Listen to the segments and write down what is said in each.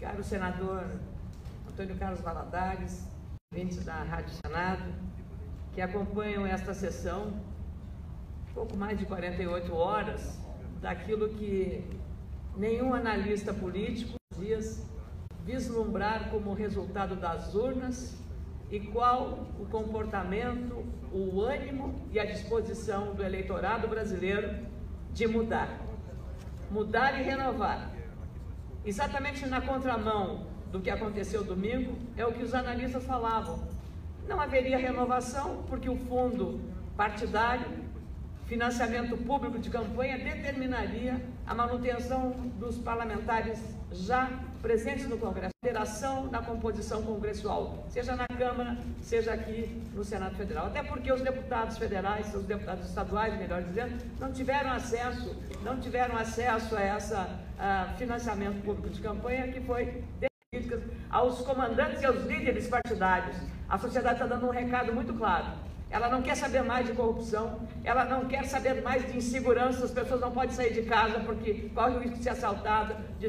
caro senador Antônio Carlos Valadares, ouvintes da Rádio Senado, que acompanham esta sessão, pouco mais de 48 horas, daquilo que nenhum analista político dias vislumbrar como resultado das urnas e qual o comportamento, o ânimo e a disposição do eleitorado brasileiro de mudar e renovar. Exatamente na contramão do que aconteceu domingo, é o que os analistas falavam. Não haveria renovação porque o fundo partidário, financiamento público de campanha, determinaria a manutenção dos parlamentares já presentes no Congresso, alteração na composição congressual, seja na Câmara, seja aqui no Senado Federal. Até porque os deputados federais, os deputados estaduais, melhor dizendo, não tiveram acesso a essa financiamento público de campanha que foi aos comandantes e aos líderes partidários. A sociedade está dando um recado muito claro. Ela não quer saber mais de corrupção, ela não quer saber mais de insegurança, as pessoas não podem sair de casa porque corre o risco de ser assaltada, de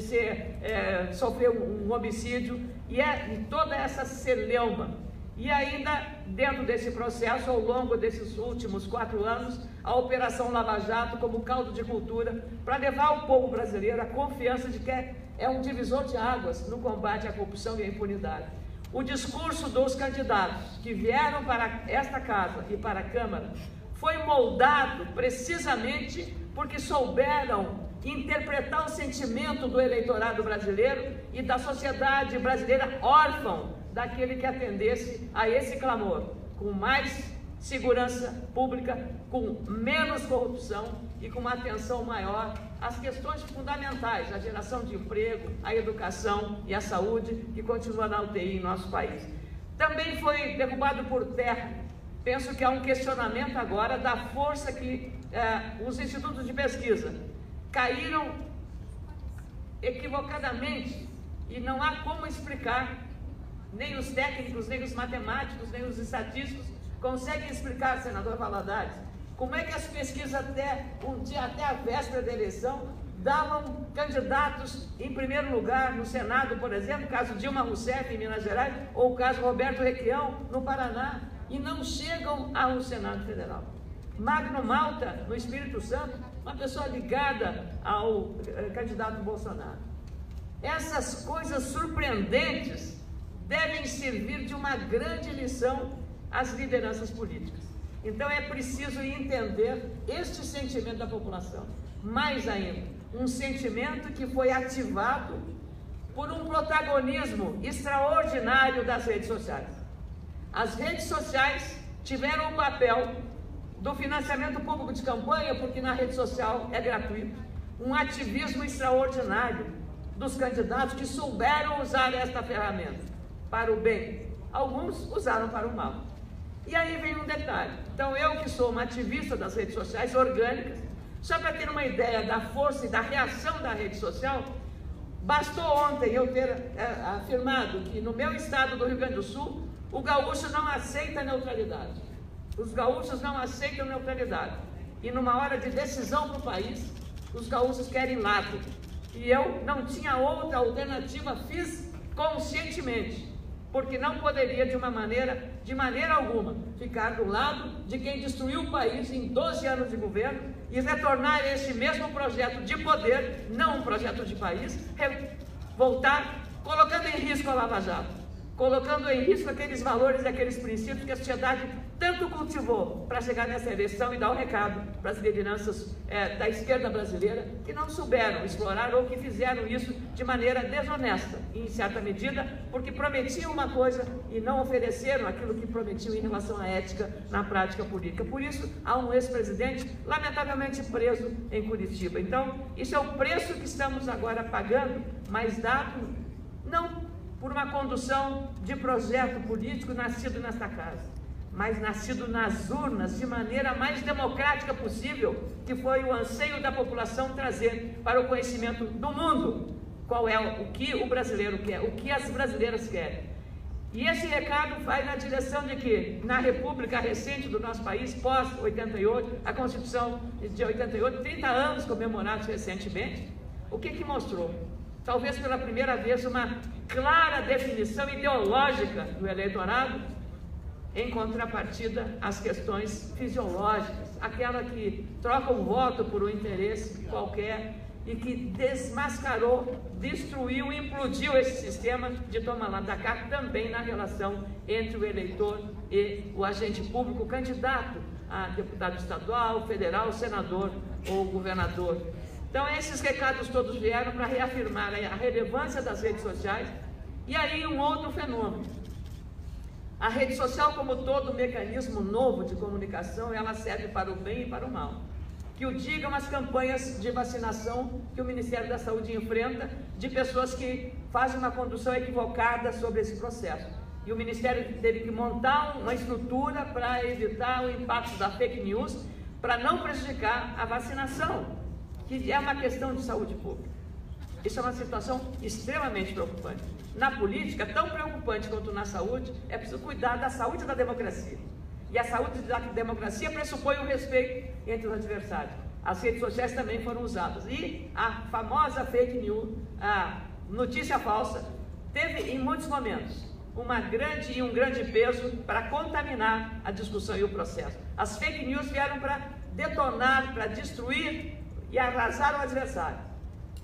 sofrer um homicídio, e toda essa celeuma. E ainda, dentro desse processo, ao longo desses últimos 4 anos, a Operação Lava Jato como caldo de cultura para levar ao povo brasileiro a confiança de que é um divisor de águas no combate à corrupção e à impunidade. O discurso dos candidatos que vieram para esta casa e para a Câmara foi moldado precisamente porque souberam interpretar o sentimento do eleitorado brasileiro e da sociedade brasileira órfã daquele que atendesse a esse clamor, com mais segurança pública, com menos corrupção e com uma atenção maior às questões fundamentais, a geração de emprego, a educação e a saúde, que continua na UTI em nosso país. Também foi derrubado por terra. Penso que há um questionamento agora da força que os institutos de pesquisa caíram equivocadamente, e não há como explicar, nem os técnicos, nem os matemáticos, nem os estatísticos conseguem explicar, senador Valadares, como é que as pesquisas até a véspera da eleição davam candidatos em primeiro lugar no Senado, por exemplo, o caso Dilma Rousseff em Minas Gerais, ou o caso Roberto Requião no Paraná, e não chegam ao Senado Federal. Magno Malta, no Espírito Santo, uma pessoa ligada ao candidato Bolsonaro. Essas coisas surpreendentes devem servir de uma grande lição às lideranças políticas. Então é preciso entender este sentimento da população. Mais ainda, um sentimento que foi ativado por um protagonismo extraordinário das redes sociais. As redes sociais tiveram o papel do financiamento público de campanha, porque na rede social é gratuito, um ativismo extraordinário dos candidatos que souberam usar esta ferramenta para o bem. Alguns usaram para o mal. E aí vem um detalhe. Então, eu que sou uma ativista das redes sociais orgânicas, só para ter uma ideia da força e da reação da rede social, bastou ontem eu ter afirmado que no meu estado do Rio Grande do Sul, o gaúcho não aceita neutralidade. Os gaúchos não aceitam neutralidade. E numa hora de decisão para o país, os gaúchos querem lado. E eu não tinha outra alternativa, fiz conscientemente, porque não poderia de maneira alguma, ficar do lado de quem destruiu o país em 12 anos de governo e retornar esse mesmo projeto de poder, não um projeto de país, voltar colocando em risco a Lava Jato, colocando em risco aqueles valores e aqueles princípios que a sociedade tanto cultivou para chegar nessa eleição e dar o recado para as lideranças da esquerda brasileira, que não souberam explorar ou que fizeram isso de maneira desonesta, em certa medida, porque prometiam uma coisa e não ofereceram aquilo que prometiam em relação à ética na prática política. Por isso, há um ex-presidente lamentavelmente preso em Curitiba. Então, isso é o preço que estamos agora pagando, mas dado não por uma condução de projeto político nascido nesta casa, mas nascido nas urnas de maneira mais democrática possível, que foi o anseio da população trazer para o conhecimento do mundo qual é o que o brasileiro quer, o que as brasileiras querem. E esse recado vai na direção de que, na República recente do nosso país, pós-88, a Constituição de 88, 30 anos comemorados recentemente, o que mostrou? talvez pela primeira vez, uma clara definição ideológica do eleitorado, em contrapartida às questões fisiológicas, aquela que troca o voto por um interesse qualquer e que desmascarou, destruiu e implodiu esse sistema de toma lá da cá, também na relação entre o eleitor e o agente público, candidato a deputado estadual, federal, senador ou governador. Então esses recados todos vieram para reafirmar a relevância das redes sociais. E aí um outro fenômeno. A rede social, como todo mecanismo novo de comunicação, ela serve para o bem e para o mal. Que o digam as campanhas de vacinação que o Ministério da Saúde enfrenta de pessoas que fazem uma condução equivocada sobre esse processo. E o Ministério teve que montar uma estrutura para evitar o impacto da fake news, para não prejudicar a vacinação, que é uma questão de saúde pública. Isso é uma situação extremamente preocupante. Na política, tão preocupante quanto na saúde, é preciso cuidar da saúde da democracia. E a saúde da democracia pressupõe o respeito entre os adversários. As redes sociais também foram usadas. E a famosa fake news, a notícia falsa, teve em muitos momentos um grande peso para contaminar a discussão e o processo. As fake news vieram para detonar, para destruir e arrasar o adversário,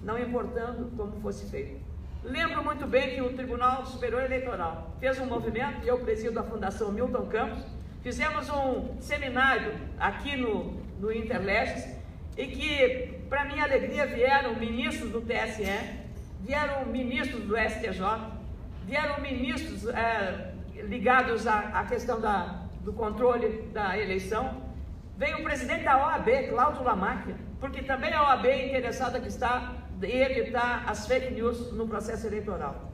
não importando como fosse feito. Lembro muito bem que o Tribunal Superior Eleitoral fez um movimento, e eu presido a Fundação Milton Campos, fizemos um seminário aqui no Interleges, e que, para minha alegria, vieram ministros do TSE, vieram ministros do STJ, vieram ministros ligados à questão do controle da eleição, veio o presidente da OAB, Cláudio Lamáquia, porque também a OAB é interessada que está em evitar as fake news no processo eleitoral.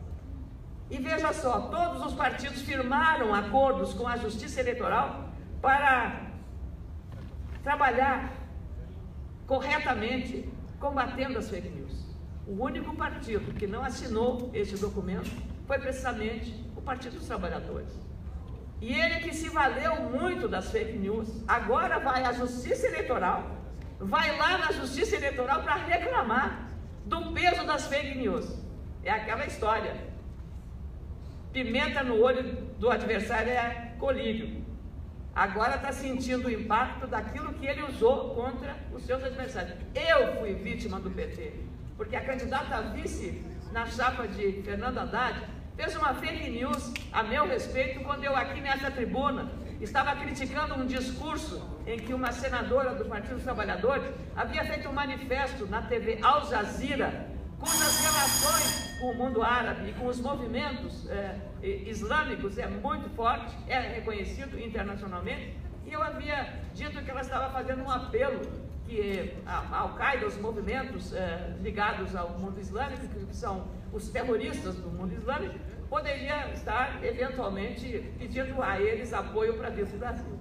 E veja só, todos os partidos firmaram acordos com a Justiça Eleitoral para trabalhar corretamente combatendo as fake news. O único partido que não assinou esse documento foi precisamente o Partido dos Trabalhadores. E ele que se valeu muito das fake news, agora vai à Justiça Eleitoral, vai lá na Justiça Eleitoral para reclamar do peso das fake news. É aquela história. Pimenta no olho do adversário é colírio. Agora está sentindo o impacto daquilo que ele usou contra os seus adversários. Eu fui vítima do PT, porque a candidata a vice na chapa de Fernando Haddad fez uma fake news a meu respeito quando eu aqui nessa tribuna estava criticando um discurso em que uma senadora do Partido dos Trabalhadores havia feito um manifesto na TV Al Jazeera, cujas relações com o mundo árabe e com os movimentos islâmicos é muito forte, é reconhecido internacionalmente, e eu havia dito que ela estava fazendo um apelo que a Al-Qaeda, os movimentos ligados ao mundo islâmico, que são os terroristas do mundo islâmico, poderia estar eventualmente pedindo a eles apoio para dentro do Brasil.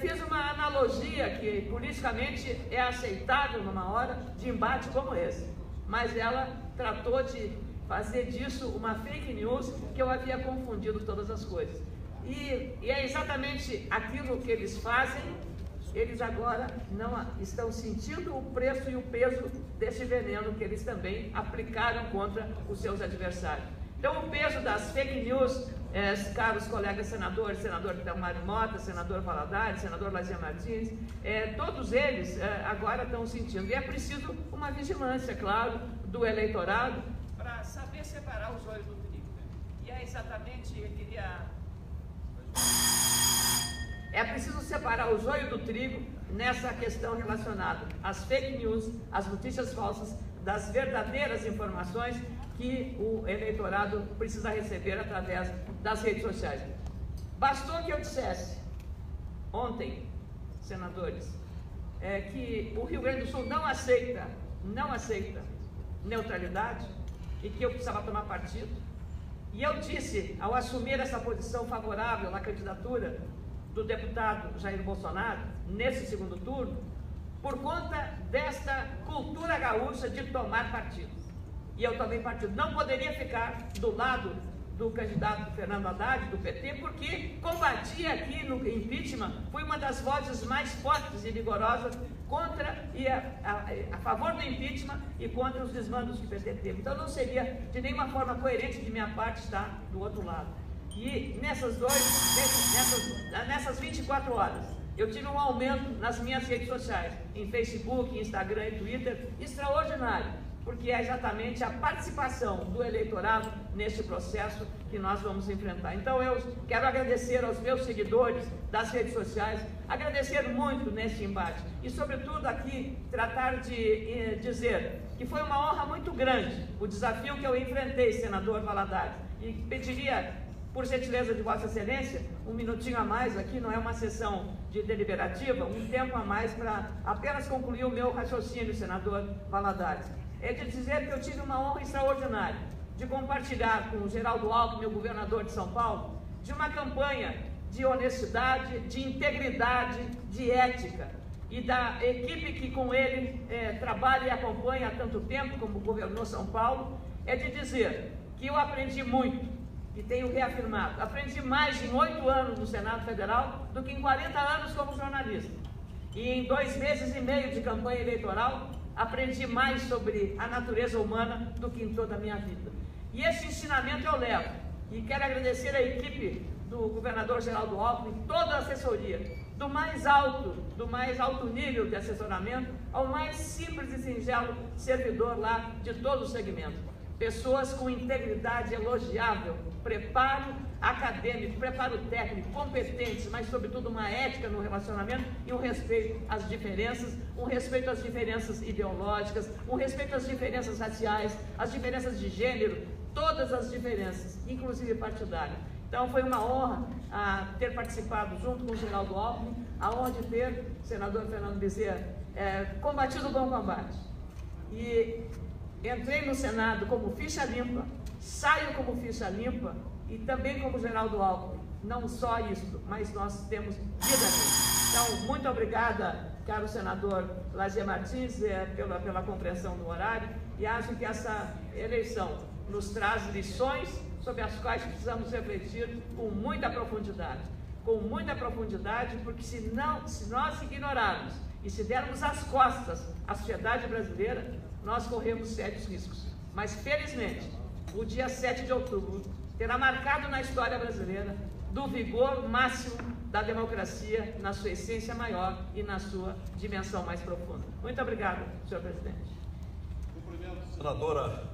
Fiz uma analogia que politicamente é aceitável numa hora de embate como esse, mas ela tratou de fazer disso uma fake news que eu havia confundido todas as coisas. E é exatamente aquilo que eles fazem. Eles agora não estão sentindo o preço e o peso desse veneno que eles também aplicaram contra os seus adversários. Então, o peso das fake news, caros colegas senadores, senador Mário Mota, senador Valadares, senador Lazier Martins, todos eles agora estão sentindo. E é preciso uma vigilância, claro, do eleitorado para saber separar o joio do trigo. E é exatamente, eu queria... É preciso separar o joio do trigo nessa questão relacionada às fake news, às notícias falsas, das verdadeiras informações que o eleitorado precisa receber através das redes sociais. Bastou que eu dissesse ontem, senadores, que o Rio Grande do Sul não aceita neutralidade e que eu precisava tomar partido. E eu disse, ao assumir essa posição favorável na candidatura do deputado Jair Bolsonaro, nesse segundo turno, por conta desta cultura gaúcha de tomar partido. E eu tomei partido. Não poderia ficar do lado do candidato Fernando Haddad, do PT, porque combati aqui no impeachment, fui uma das vozes mais fortes e vigorosas contra e a favor do impeachment e contra os desmandos que o PT teve. Então não seria de nenhuma forma coerente de minha parte estar do outro lado. E nessas 24 horas, eu tive um aumento nas minhas redes sociais, em Facebook, Instagram e Twitter, extraordinário, porque é exatamente a participação do eleitorado neste processo que nós vamos enfrentar. Então eu quero agradecer aos meus seguidores das redes sociais, agradecer muito neste embate e, sobretudo, aqui tratar de dizer que foi uma honra muito grande o desafio que eu enfrentei, senador Valadares, e pediria, por gentileza de Vossa Excelência, um minutinho a mais aqui, não é uma sessão de deliberativa, um tempo a mais para apenas concluir o meu raciocínio, senador Valadares. É de dizer que eu tive uma honra extraordinária de compartilhar com o Geraldo Alckmin, meu governador de São Paulo, de uma campanha de honestidade, de integridade, de ética, e da equipe que com ele trabalha e acompanha há tanto tempo, como governou São Paulo, é de dizer que eu aprendi muito, e tenho reafirmado, aprendi mais em 8 anos no Senado Federal do que em 40 anos como jornalista. E em 2 meses e meio de campanha eleitoral, aprendi mais sobre a natureza humana do que em toda a minha vida. E esse ensinamento eu levo. E quero agradecer a equipe do governador Geraldo Alckmin, toda a assessoria, do mais alto nível de assessoramento ao mais simples e singelo servidor lá de todo o segmento. Pessoas com integridade elogiável, preparo acadêmico, preparo técnico, competentes, mas sobretudo uma ética no relacionamento e um respeito às diferenças, um respeito às diferenças ideológicas, um respeito às diferenças raciais, às diferenças de gênero, todas as diferenças, inclusive partidárias. Então foi uma honra ter participado junto com o Geraldo Alckmin, a honra de ter o senador Fernando Bezerra combatido o bom combate. E entrei no Senado como ficha limpa, saio como ficha limpa e também como Geraldo Alckmin. Não só isso, mas nós temos vida nisso. Então, muito obrigada, caro senador Lazier Martins, pela compreensão do horário, e acho que essa eleição nos traz lições sobre as quais precisamos refletir com muita profundidade. Com muita profundidade, porque se nós ignorarmos e se dermos as costas à sociedade brasileira, nós corremos sérios riscos. Mas, felizmente, o dia 7 de outubro terá marcado na história brasileira do vigor máximo da democracia na sua essência maior e na sua dimensão mais profunda. Muito obrigado, senhor presidente. Senadora